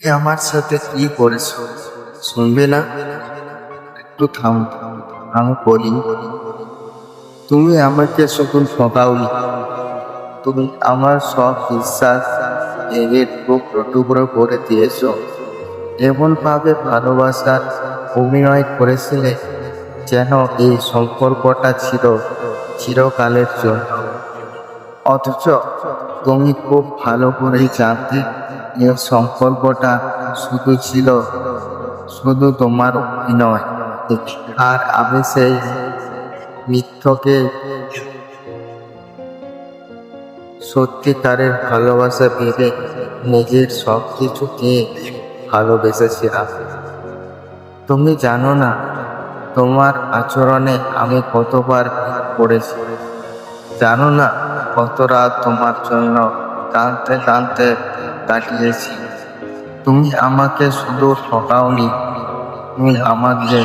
আমার সাথে কি করেছো? শুনবে না? একটু থাম, আমি বলি। তুমি আমাকে শুধু ঠকাওনি, তুমি আমার সব বিশ্বাস ভেঙে টুকরো টুকরো করে দিয়েছো। এমন ভাবে ভালোবাসার অভিনয় করেছিলে যেন এই সম্পর্কটা ছিল চিরকালের জন্য। অথচ তুমি খুব ভালো করেই জানতে এই সম্পর্কটা শুধু তোমার অভিনয়। আর আমি সেই মিথ্যকে সত্যিকারের ভালোবাসা ভেবে নিজের সব কিছুকে ভালোবেসেছিলাম। তুমি জানো না, তোমার আচরণে আমি কতবার ভেঙে পড়েছি। জানো না, কত রাত তোমার জন্য কাঁদতে কাঁদতে কাটিয়েছি। তুমি আমাকে শুধু ঠকাওনি, তুমি আমাকে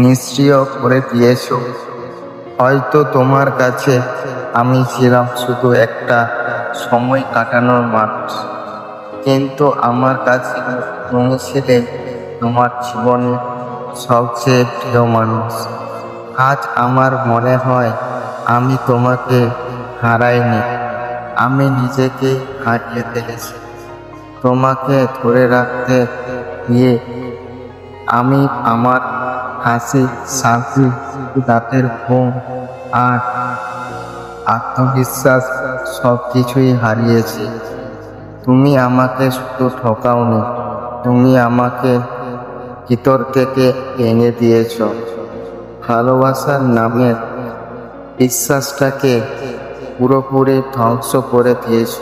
নিষ্ক্রিয় করে দিয়েছো। হয়তো তোমার কাছে আমি ছিলাম শুধু একটা সময় কাটানোর মানুষ, কিন্তু আমার কাছে তুমি ছিলে তোমার জীবনের সবচেয়ে প্রিয় মানুষ। আজ আমার মনে হয় আমি তোমাকে হারাইনি, আমি নিজেকে হারিয়ে ফেলেছি। তোমাকে ধরে রাখতে গিয়ে আমি আমার হাসি, শান্তি, রাতের ঘুম আর আত্মবিশ্বাস সব কিছুই হারিয়েছি। তুমি আমাকে শুধু ঠকাওনি, তুমি আমাকে ভিতর থেকে ভেঙে দিয়েছ। ভালোবাসার নামে বিশ্বাসটাকে পুরোপুরি ধ্বংস করে দিয়েছ।